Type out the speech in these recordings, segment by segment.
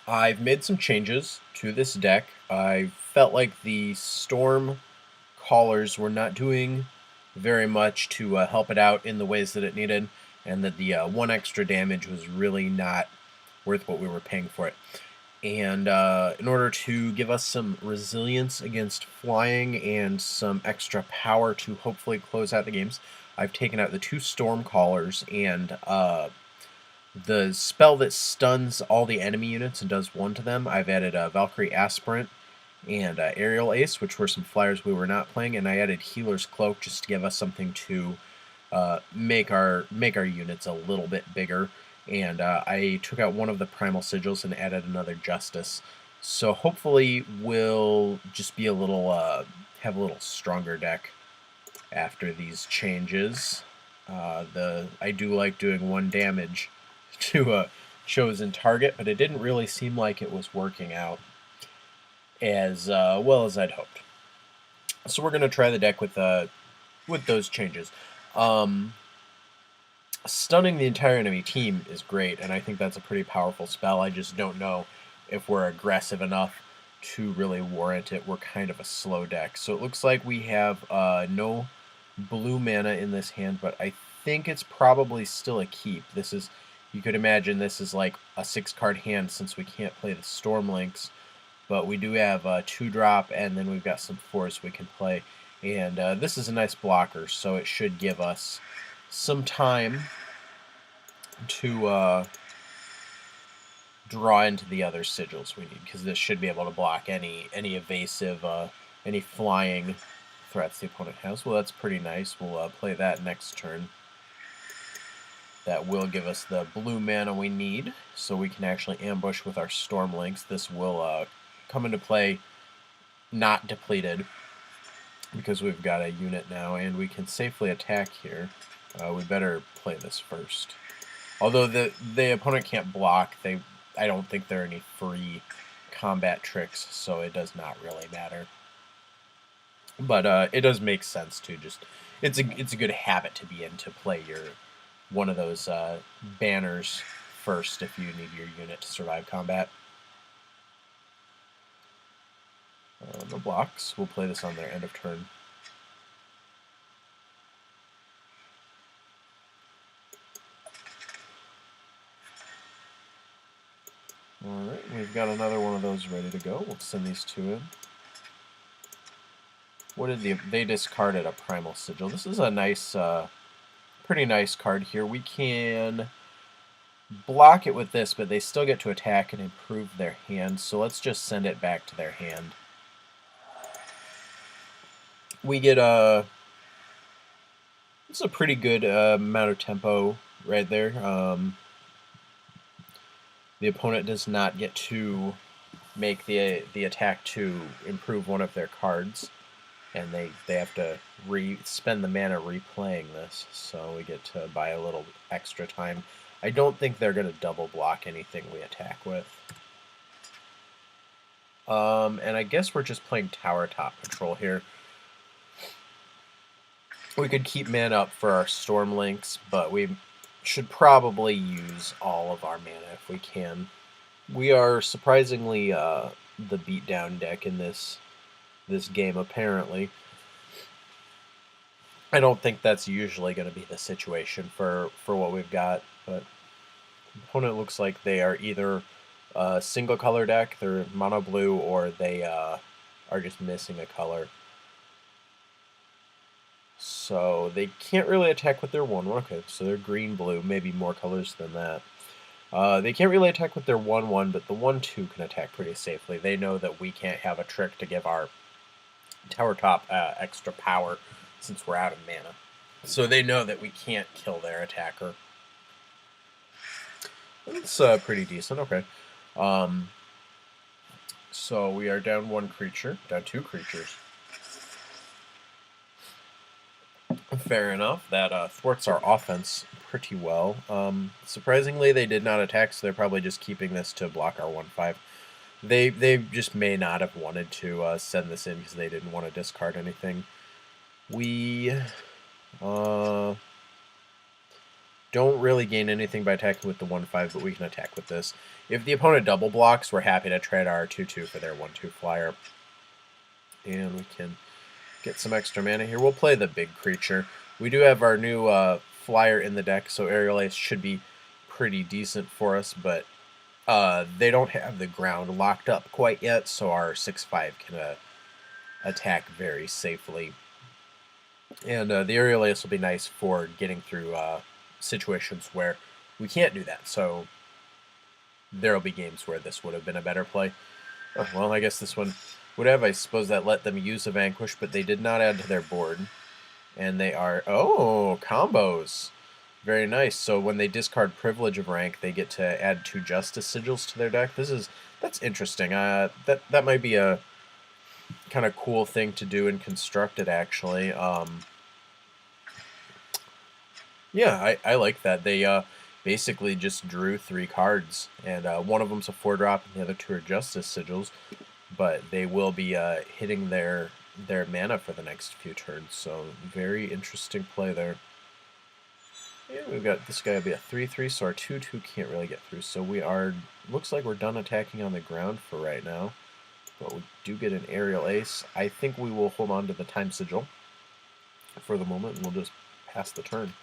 I've made some changes to this deck. I felt like the Storm Callers were not doing very much to help it out in the ways that it needed, and that the one extra damage was really not worth what we were paying for it. And in order to give us some resilience against flying and some extra power to hopefully close out the games, I've taken out the two Storm Callers and the spell that stuns all the enemy units and does one to them. I've added Valkyrie Aspirant and Aerial Ace, which were some flyers we were not playing, and I added Healer's Cloak just to give us something to make our units a little bit bigger. And I took out one of the Primal Sigils and added another Justice. So hopefully we'll just be a little have a little stronger deck after these changes. I do like doing 1 damage to a chosen target, but it didn't really seem like it was working out as well as I'd hoped. So we're gonna try the deck with those changes. Stunning the entire enemy team is great, and I think that's a pretty powerful spell. I just don't know if we're aggressive enough to really warrant it. We're kind of a slow deck. So it looks like we have no blue mana in this hand, but I think it's probably still a keep. This is, you could imagine this is like a 6-card hand since we can't play the Stormlinks, but we do have a 2-drop, and then we've got some 4s we can play. And this is a nice blocker, so it should give us some time to draw into the other sigils we need, because this should be able to block any evasive, any flying threats the opponent has. Well, that's pretty nice. We'll play that next turn. That will give us the blue mana we need, so we can actually ambush with our Stormlinks. This will come into play not depleted, because we've got a unit now, and we can safely attack here. We better play this first. Although the opponent can't block, I don't think there are any free combat tricks, so it does not really matter. But it does make sense to just, it's a good habit to be in, to play your one of those banners first if you need your unit to survive combat. No blocks. We'll play this on their end of turn. Alright, we've got another one of those ready to go. We'll send these 2 in. What did they discarded a Primal Sigil. This is a nice, pretty nice card here. We can block it with this, but they still get to attack and improve their hand, so let's just send it back to their hand. We get it's a pretty good amount of tempo right there. The opponent does not get to make the attack to improve one of their cards, and they have to spend the mana replaying this, so we get to buy a little extra time. I don't think they're going to double block anything we attack with. And I guess we're just playing Tower Top Patrol here. We could keep mana up for our Stormlinks, but we should probably use all of our mana if we can. We are surprisingly the beatdown deck in this game, apparently. I don't think that's usually going to be the situation for what we've got, but the opponent looks like they are either a single color deck, they're mono blue, or they are just missing a color. So they can't really attack with their 1/1. Okay, so they're green-blue, maybe more colors than that. They can't really attack with their 1/1, but the 1/2 can attack pretty safely. They know that we can't have a trick to give our Tower Top extra power since we're out of mana. So they know that we can't kill their attacker. That's pretty decent, okay. So we are down 1 creature, down 2 creatures. Fair enough. That thwarts our offense pretty well. Surprisingly, they did not attack, so they're probably just keeping this to block our 1/5. They just may not have wanted to send this in because they didn't want to discard anything. We don't really gain anything by attacking with the 1/5, but we can attack with this. If the opponent double blocks, we're happy to trade our 2/2 for their 1/2 flyer. And we can get some extra mana here. We'll play the big creature. We do have our new flyer in the deck, so Aerial Ace should be pretty decent for us, but they don't have the ground locked up quite yet, so our 6/5 can attack very safely. And the Aerial Ace will be nice for getting through situations where we can't do that. So there will be games where this would have been a better play. Oh, well, I guess this one would have. I suppose that let them use a Vanquish, but they did not add to their board. And they are... Oh, combos. Very nice. So when they discard Privilege of Rank, they get to add 2 Justice Sigils to their deck. That's interesting. That might be a kind of cool thing to do in Constructed, actually. Yeah, I like that. They basically just drew 3 cards, and one of them's a 4-drop, and the other 2 are Justice Sigils, but they will be hitting their mana for the next few turns, so very interesting play there. Yeah, we've got this guy will be a 3/3, so our 2/2 can't really get through, so we are, looks like we're done attacking on the ground for right now, but we do get an Aerial Ace. I think we will hold on to the Time Sigil for the moment, and we'll just pass the turn.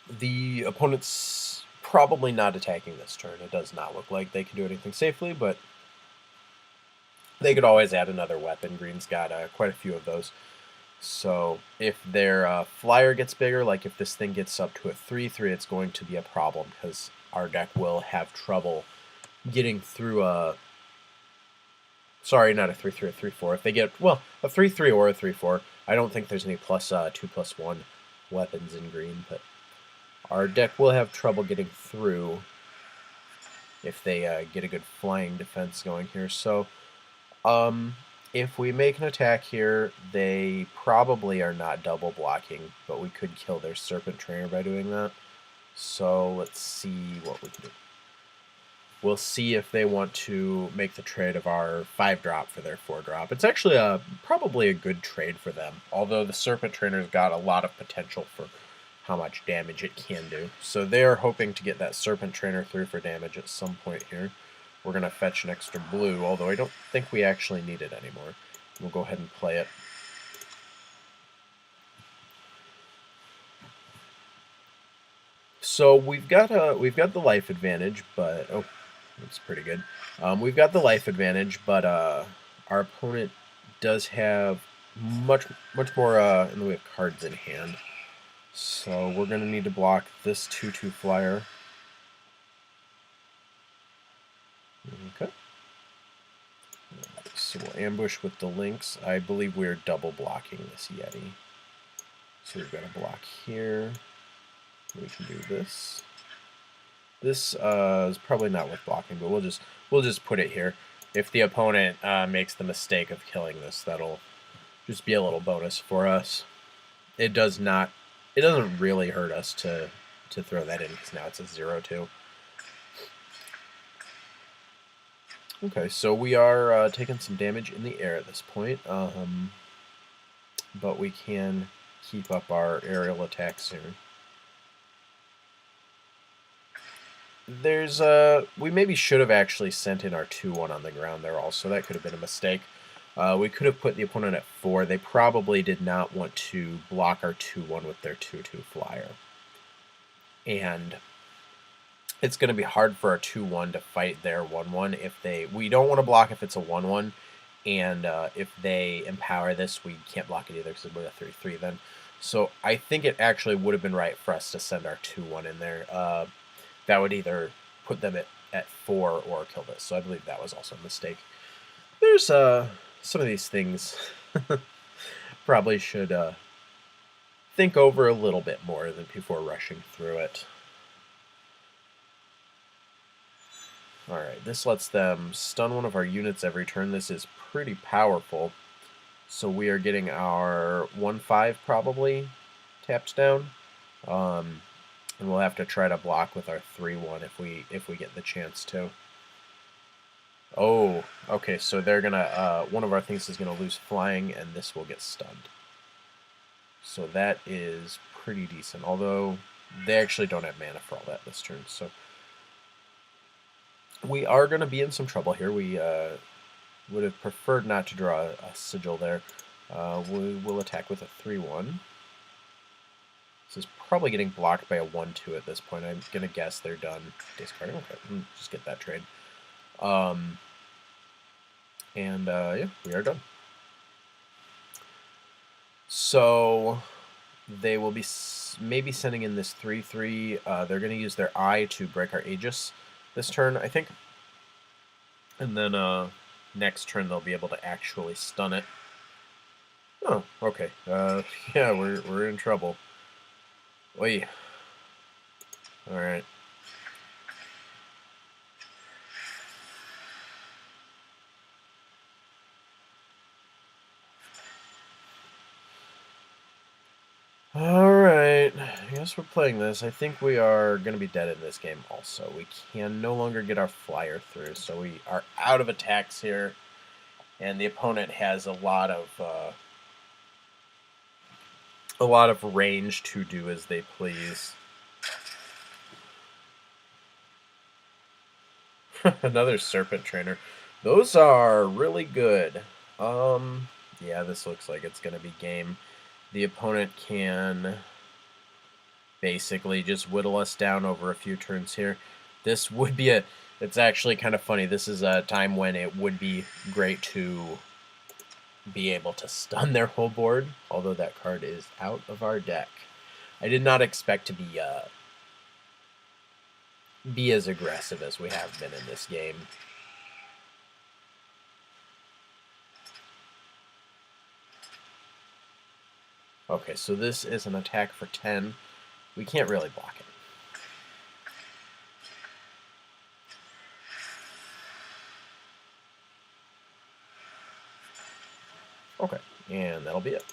The opponent's probably not attacking this turn. It does not look like they can do anything safely, but they could always add another weapon. Green's got quite a few of those. So if their flyer gets bigger, like if this thing gets up to a 3/3, it's going to be a problem because our deck will have trouble getting through a... Sorry, not a 3/3, a 3/4. If they get, well, a 3/3 or a 3/4, I don't think there's any +2/+1 weapons in green, but our deck will have trouble getting through if they get a good flying defense going here. So, if we make an attack here, they probably are not double blocking, but we could kill their Serpent Trainer by doing that. So let's see what we can do. We'll see if they want to make the trade of our 5-drop for their 4-drop. It's actually probably a good trade for them, although the Serpent Trainer's got a lot of potential for how much damage it can do. So they're hoping to get that Serpent Trainer through for damage at some point here. We're going to fetch an extra blue, although I don't think we actually need it anymore. We'll go ahead and play it. So we've got the life advantage, but oh, that's pretty good. We've got the life advantage, but our opponent does have much more in the way of cards in hand. So we're going to need to block this 2/2 flyer. Okay. So we'll ambush with the Lynx. I believe we're double blocking this Yeti. So we've got a block here. We can do this. This is probably not worth blocking, but we'll just put it here. If the opponent makes the mistake of killing this, that'll just be a little bonus for us. It doesn't really hurt us to throw that in because now it's a 0/2. Okay, so we are taking some damage in the air at this point, but we can keep up our aerial attacks here. We maybe should have actually sent in our 2/1 on the ground there also. That could have been a mistake. We could have put the opponent at 4. They probably did not want to block our 2/1 with their 2/2 flyer. And it's going to be hard for our 2/1 to fight their 1/1 we don't want to block if it's a 1/1, and if they empower this, we can't block it either because it would be a 3/3 then. So I think it actually would have been right for us to send our 2/1 in there. That would either put them at 4 or kill this. So I believe that was also a mistake. There's some of these things probably should think over a little bit more than before rushing through it. Alright, this lets them stun one of our units every turn. This is pretty powerful. So we are getting our 1/5 probably tapped down. And we'll have to try to block with our 3/1 if we get the chance to. Oh, okay, so they're gonna one of our things is gonna lose flying, and this will get stunned. So that is pretty decent, although they actually don't have mana for all that this turn. So we are going to be in some trouble here. We would have preferred not to draw a sigil there. We will attack with a 3-1. This is probably getting blocked by a 1-2 at this point. I'm going to guess they're done discarding. Okay, just get that trade. Yeah, we are done. So they will be maybe sending in this 3-3. They're going to use their eye to break our Aegis this turn, I think. And then next turn they'll be able to actually stun it. Oh, okay. Yeah, we're in trouble. Oi. Alright. Alright. I guess we're playing this. I think we are going to be dead in this game also. We can no longer get our flyer through, so we are out of attacks here. And the opponent has a lot of range to do as they please. Another Serpent Trainer. Those are really good. Yeah, this looks like it's going to be game. The opponent can basically just whittle us down over a few turns here. This would be it's actually kind of funny. This is a time when it would be great to be able to stun their whole board, although that card is out of our deck. I did not expect to be as aggressive as we have been in this game. Okay, so this is an attack for 10. We can't really block it. Okay, and that'll be it.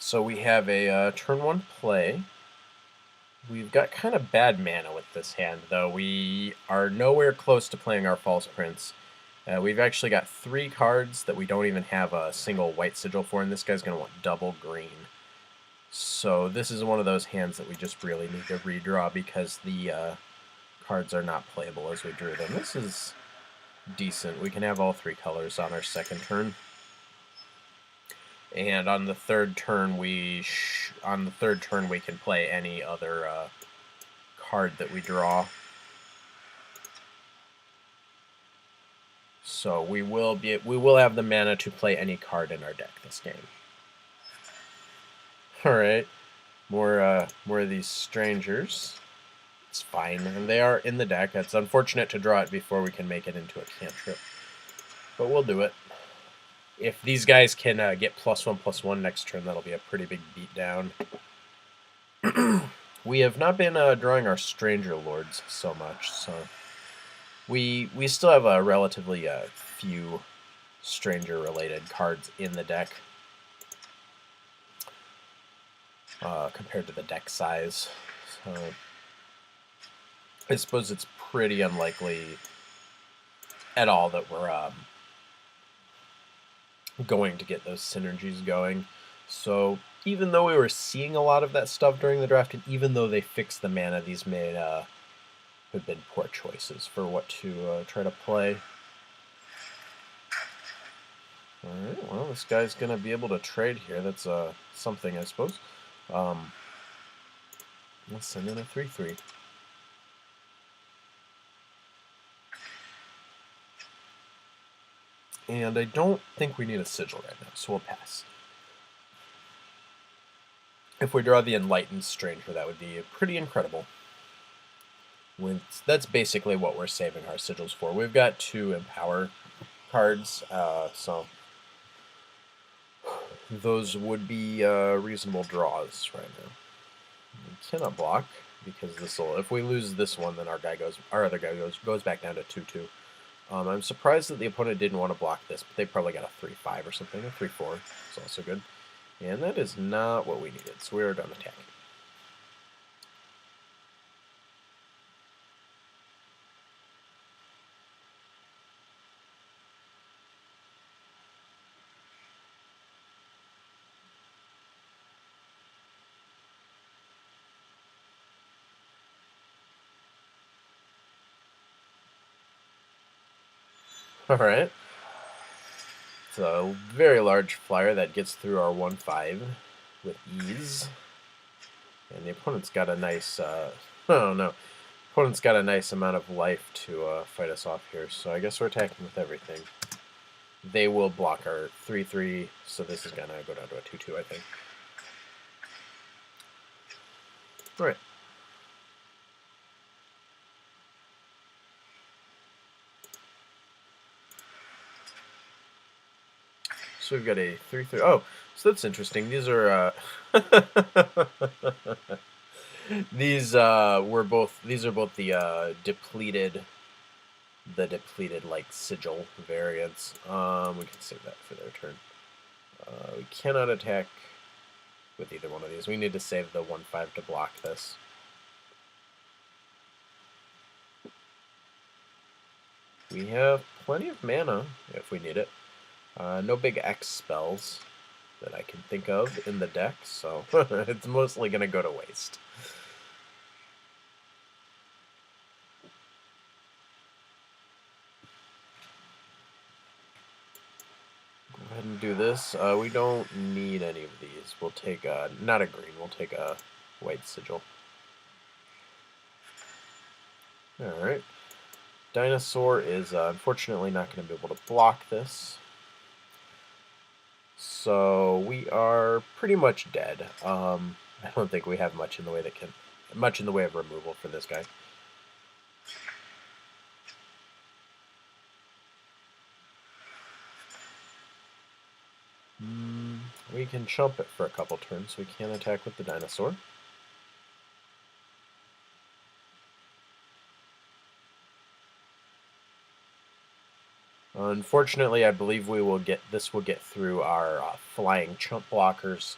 So we have a turn 1 play. We've got kind of bad mana with this hand, though. We are nowhere close to playing our False Prince. We've actually got 3 cards that we don't even have a single white sigil for, and this guy's going to want double green. So this is one of those hands that we just really need to redraw because the cards are not playable as we drew them. This is decent. We can have all 3 colors on our second turn. And on the third turn, we can play any other card that we draw. So we will have the mana to play any card in our deck this game. All right, more of these strangers. It's fine, and they are in the deck. It's unfortunate to draw it before we can make it into a cantrip, but we'll do it. If these guys can get +1/+1 next turn, that'll be a pretty big beatdown. We have not been drawing our Stranger Lords so much, so we still have a relatively few Stranger-related cards in the deck compared to the deck size. So I suppose it's pretty unlikely at all that we're going to get those synergies going. So even though we were seeing a lot of that stuff during the draft, and even though they fixed the mana, these may have been poor choices for what to try to play. Alright, well, this guy's going to be able to trade here. That's something, I suppose. Let's send in a 3-3. And I don't think we need a sigil right now, so we'll pass. If we draw the Enlightened Stranger, that would be pretty incredible. That's basically what we're saving our sigils for. We've got 2 Empower cards, so those would be reasonable draws right now. We cannot block because this will. If we lose this one, then our other guy goes back down to 2/2. I'm surprised that the opponent didn't want to block this, but they probably got a 3/5 or something. A 3/4 is also good, and that is not what we needed. So we are done attacking. All right. It's a very large flyer that gets through our 1/5 with ease. And the opponent's got a nice, oh no, opponent's got a nice amount of life to fight us off here. So I guess we're attacking with everything. They will block our 3/3, so this is gonna go down to a 2/2, I think. All right. So we've got a 3/3. Oh, so that's interesting. These are these were both. These are both the depleted like sigil variants. We can save that for their turn. We cannot attack with either one of these. We need to save the 1/5 to block this. We have plenty of mana if we need it. No big X spells that I can think of in the deck, so it's mostly going to go to waste. Go ahead and do this. We don't need any of these. We'll take not a green, we'll take a white sigil. Alright. Dinosaur is unfortunately not going to be able to block this. So we are pretty much dead. I don't think we have much in the way of removal for this guy. We can chump it for a couple turns. We can attack with the dinosaur. Unfortunately, I believe this will get through our flying chump blockers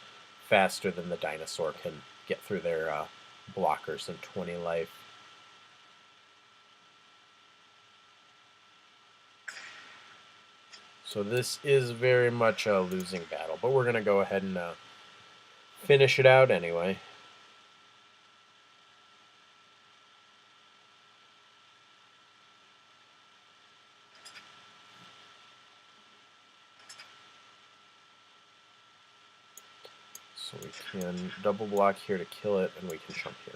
faster than the dinosaur can get through their blockers in 20 life. So this is very much a losing battle, but we're going to go ahead and finish it out anyway. So we can double block here to kill it, and we can jump here.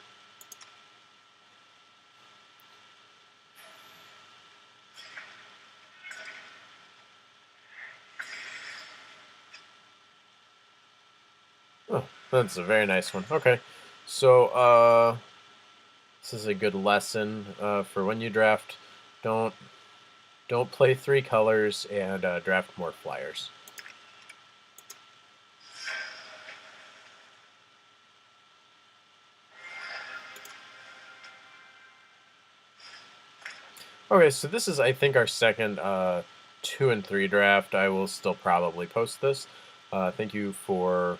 Oh, that's a very nice one. Okay, so this is a good lesson for when you draft. Don't play 3 colors and draft more flyers. Okay, so this is, I think, our second 2 and 3 draft. I will still probably post this. Thank you for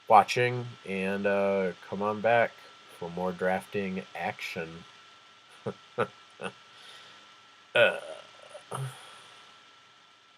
watching, and come on back for more drafting action.